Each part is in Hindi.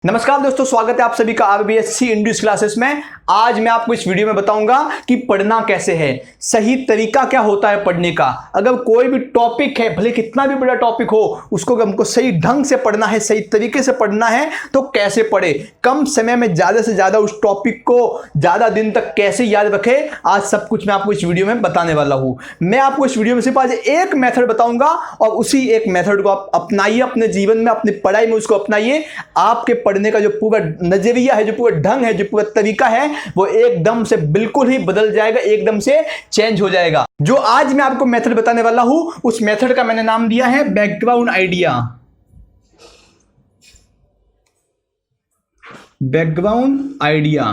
नमस्कार दोस्तों, स्वागत है आप सभी का आरबीएससी इंग्लिश क्लासेस में। आज मैं आपको इस वीडियो में बताऊंगा कि पढ़ना कैसे है, सही तरीका क्या होता है पढ़ने का। अगर कोई भी टॉपिक है, भले कितना भी बड़ा टॉपिक हो, उसको हमको सही ढंग से पढ़ना है, सही तरीके से पढ़ना है तो कैसे पढ़े, कम समय में ज़्यादा से ज़्यादा उस टॉपिक को ज़्यादा दिन तक कैसे याद रखे, आज सब कुछ मैं आपको इस वीडियो में बताने वाला हूँ। मैं आपको इस वीडियो में सिर्फ आज एक मेथड बताऊंगा और उसी एक मेथड को आप अपनाइए अपने जीवन में, अपनी पढ़ाई में उसको अपनाइए। आपके पढ़ने का जो पूरा नजरिया है, जो पूरा ढंग है, जो पूरा तरीका है, वो एकदम से बिल्कुल ही बदल जाएगा, एकदम से चेंज हो जाएगा। जो आज मैं आपको मेथड बताने वाला हूं, उस मेथड का मैंने नाम दिया है बैकग्राउंड आइडिया। बैकग्राउंड आइडिया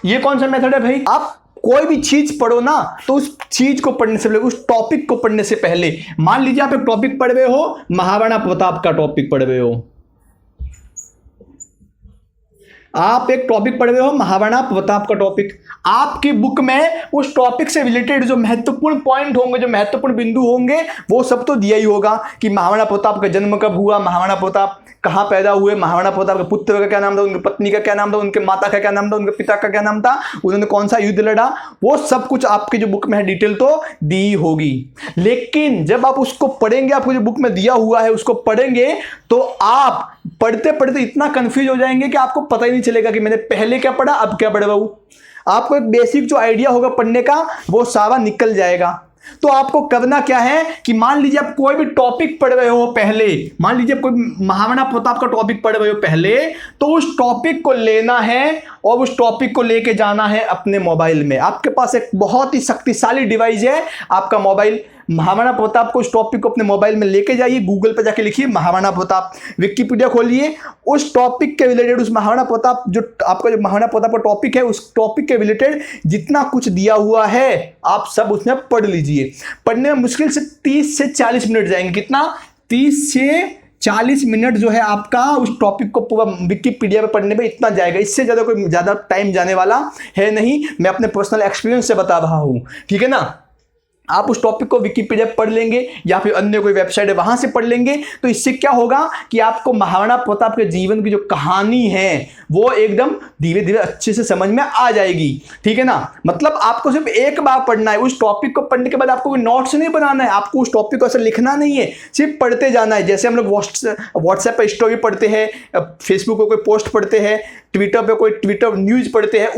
ये कौन सा मेथड है भाई? आप कोई भी चीज पढ़ो ना, तो उस चीज को पढ़ने से पहले, उस टॉपिक को पढ़ने से पहले, मान लीजिए आप एक टॉपिक पढ़ रहे हो, महाराणा प्रताप का टॉपिक पढ़ रहे हो, आप एक टॉपिक पढ़ रहे हो महाराणा प्रताप का टॉपिक। आपकी बुक में उस टॉपिक से रिलेटेड जो महत्वपूर्ण पॉइंट होंगे, जो महत्वपूर्ण बिंदु होंगे, वो सब तो दिया ही होगा कि महाराणा प्रताप का जन्म कब हुआ, महाराणा प्रताप कहाँ पैदा हुए, महाराणा प्रताप के पुत्र का क्या नाम था, उनकी पत्नी का क्या नाम था, उनके माता का क्या नाम था, उनके पिता का क्या नाम था, उन्होंने कौन सा युद्ध लड़ा, वो सब कुछ आपकी जो बुक में है डिटेल तो दी होगी। लेकिन जब आप उसको पढ़ेंगे, आपको जो बुक में दिया हुआ है उसको पढ़ेंगे, तो आप पढ़ते पढ़ते इतना कंफ्यूज हो जाएंगे कि आपको पता ही नहीं चलेगा कि मैंने पहले क्या पढ़ा, अब क्या पढ़ रहा हूं। आपको एक बेसिक जो आइडिया होगा पढ़ने का, वो सारा निकल जाएगा। तो आपको करना क्या है कि मान लीजिए आप कोई भी टॉपिक पढ़ रहे हो पहले, मान लीजिए कोई महाराणा प्रताप का टॉपिक पढ़ रहे हो पहले, तो उस टॉपिक को लेना है और उस टॉपिक को लेके जाना है अपने मोबाइल में। आपके पास एक बहुत ही शक्तिशाली डिवाइस है आपका मोबाइल। महाराणा प्रताप को, उस टॉपिक को अपने मोबाइल में लेके जाइए, गूगल पर जाके लिखिए महाराणा प्रताप, विकिपीडिया खोलिए, उस टॉपिक के रिलेटेड, उस महाराणा प्रताप जो आपका जो महाराणा प्रताप का टॉपिक है, उस टॉपिक के रिलेटेड जितना कुछ दिया हुआ है आप सब उसमें पढ़ लीजिए। पढ़ने में मुश्किल से 30 से 40 मिनट जाएंगे। कितना? 30 से 40 मिनट जो है आपका उस टॉपिक को पूरा विकिपीडिया पे पढ़ने में इतना जाएगा। इससे ज़्यादा कोई ज़्यादा टाइम जाने वाला है नहीं। मैं अपने पर्सनल एक्सपीरियंस से बता रहा हूँ, ठीक है ना। आप उस टॉपिक को विकिपीडिया पढ़ लेंगे या फिर अन्य कोई वेबसाइट है वहां से पढ़ लेंगे, तो इससे क्या होगा कि आपको महाराणा प्रताप के जीवन की जो कहानी है वो एकदम धीरे धीरे अच्छे से समझ में आ जाएगी, ठीक है ना। मतलब आपको सिर्फ एक बार पढ़ना है। उस टॉपिक को पढ़ने के बाद आपको कोई नोट्स नहीं बनाना है, आपको उस टॉपिक को ऐसे लिखना नहीं है, सिर्फ पढ़ते जाना है। जैसे हम लोग व्हाट्सएप पर स्टोरी पढ़ते हैं, फेसबुक पर कोई पोस्ट पढ़ते हैं, ट्विटर पे कोई ट्विटर न्यूज पढ़ते हैं,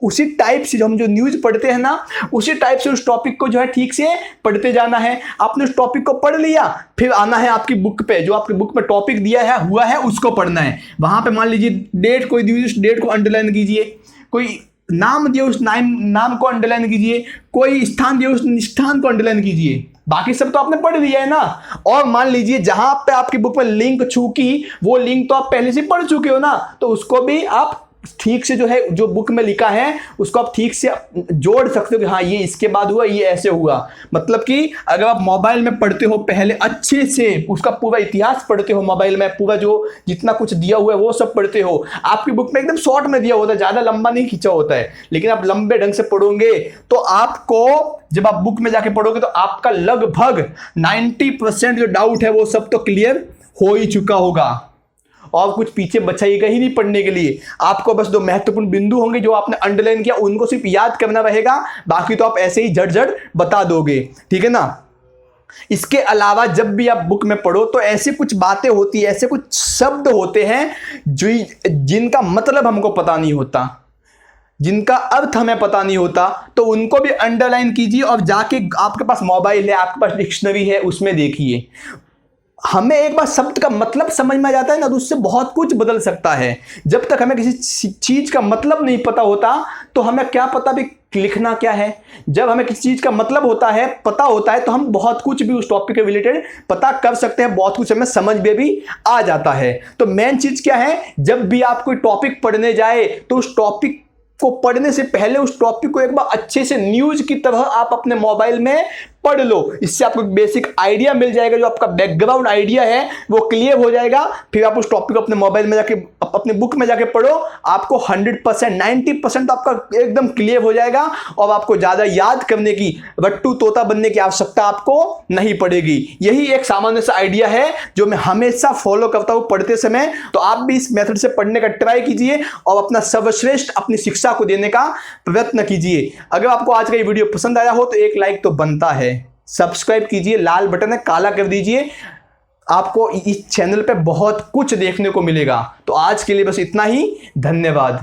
उसी टाइप से जो हम जो न्यूज पढ़ते हैं ना, उसी टाइप से उस टॉपिक को जो है ठीक से पढ़ते जाना है। आपने उस टॉपिक को पढ़ लिया, फिर आना है आपकी बुक पे, जो आपकी बुक में टॉपिक दिया है हुआ है उसको पढ़ना है। वहां पे मान लीजिए डेट कोई दी, उस डेट को अंडरलाइन कीजिए, कोई नाम दिया उस नाम को अंडरलाइन कीजिए, कोई स्थान दिया उस स्थान को अंडरलाइन कीजिए। बाकी सब तो आपने पढ़ लिया है ना। और मान लीजिए जहां पे आपकी बुक में लिंक छूकी, वो लिंक तो आप पहले से पढ़ चुके हो ना, तो उसको भी आप ठीक से जो है, जो बुक में लिखा है उसको आप ठीक से जोड़ सकते हो कि हाँ ये इसके बाद हुआ, ये ऐसे हुआ। मतलब कि अगर आप मोबाइल में पढ़ते हो पहले अच्छे से, उसका पूरा इतिहास पढ़ते हो मोबाइल में, पूरा जो जितना कुछ दिया हुआ है वो सब पढ़ते हो। आपकी बुक में एकदम शॉर्ट में दिया होता है, ज़्यादा लंबा नहीं खींचा होता है, लेकिन आप लंबे ढंग से पढ़ोगे तो आपको, जब आप बुक में जाके पढ़ोगे तो आपका लगभग 90% जो डाउट है वो सब तो क्लियर हो ही चुका होगा और कुछ पीछे बचाइएगा ही नहीं पढ़ने के लिए। आपको बस 2 महत्वपूर्ण बिंदु होंगे जो आपने अंडरलाइन किया, उनको सिर्फ याद करना रहेगा, बाकी तो आप ऐसे ही झट बता दोगे, ठीक है ना। इसके अलावा जब भी आप बुक में पढ़ो तो ऐसी कुछ बातें होती है, ऐसे कुछ शब्द होते हैं जिनका मतलब हमको पता नहीं होता, जिनका अर्थ हमें पता नहीं होता, तो उनको भी अंडरलाइन कीजिए और जाके आपके पास मोबाइल है, आपके पास डिक्शनरी है, उसमें देखिए। हमें एक बार शब्द का मतलब समझ में आ जाता है ना, तो उससे बहुत कुछ बदल सकता है। जब तक हमें किसी चीज का मतलब नहीं पता होता तो हमें क्या पता भी लिखना क्या है। जब हमें किसी चीज का मतलब पता होता है तो हम बहुत कुछ भी उस टॉपिक के रिलेटेड पता कर सकते हैं, बहुत कुछ हमें समझ में भी आ जाता है। तो मेन चीज क्या है, जब भी आप कोई टॉपिक पढ़ने जाए तो उस टॉपिक को पढ़ने से पहले उस टॉपिक को एक बार अच्छे से न्यूज की तरह आप अपने मोबाइल में पढ़ लो। इससे आपको बेसिक आइडिया मिल जाएगा, जो आपका बैकग्राउंड आइडिया है वो क्लियर हो जाएगा। फिर आप उस टॉपिक को अपने मोबाइल में जाके अपने बुक में जाके पढ़ो, आपको 100% 90% तो आपका एकदम क्लियर हो जाएगा और आपको ज्यादा याद करने की, रट्टू तोता बनने की आवश्यकता आपको नहीं पड़ेगी। यही एक सामान्य सा आइडिया है जो मैं हमेशा फॉलो करता हूं पढ़ते समय। तो आप भी इस मेथड से पढ़ने का ट्राई कीजिए और अपना सर्वश्रेष्ठ अपनी शिक्षा को देने का प्रयत्न कीजिए। अगर आपको आज का ये वीडियो पसंद आया हो तो एक लाइक तो बनता है, सब्सक्राइब कीजिए, लाल बटन है काला कर दीजिए। आपको इस चैनल पे बहुत कुछ देखने को मिलेगा। तो आज के लिए बस इतना ही, धन्यवाद।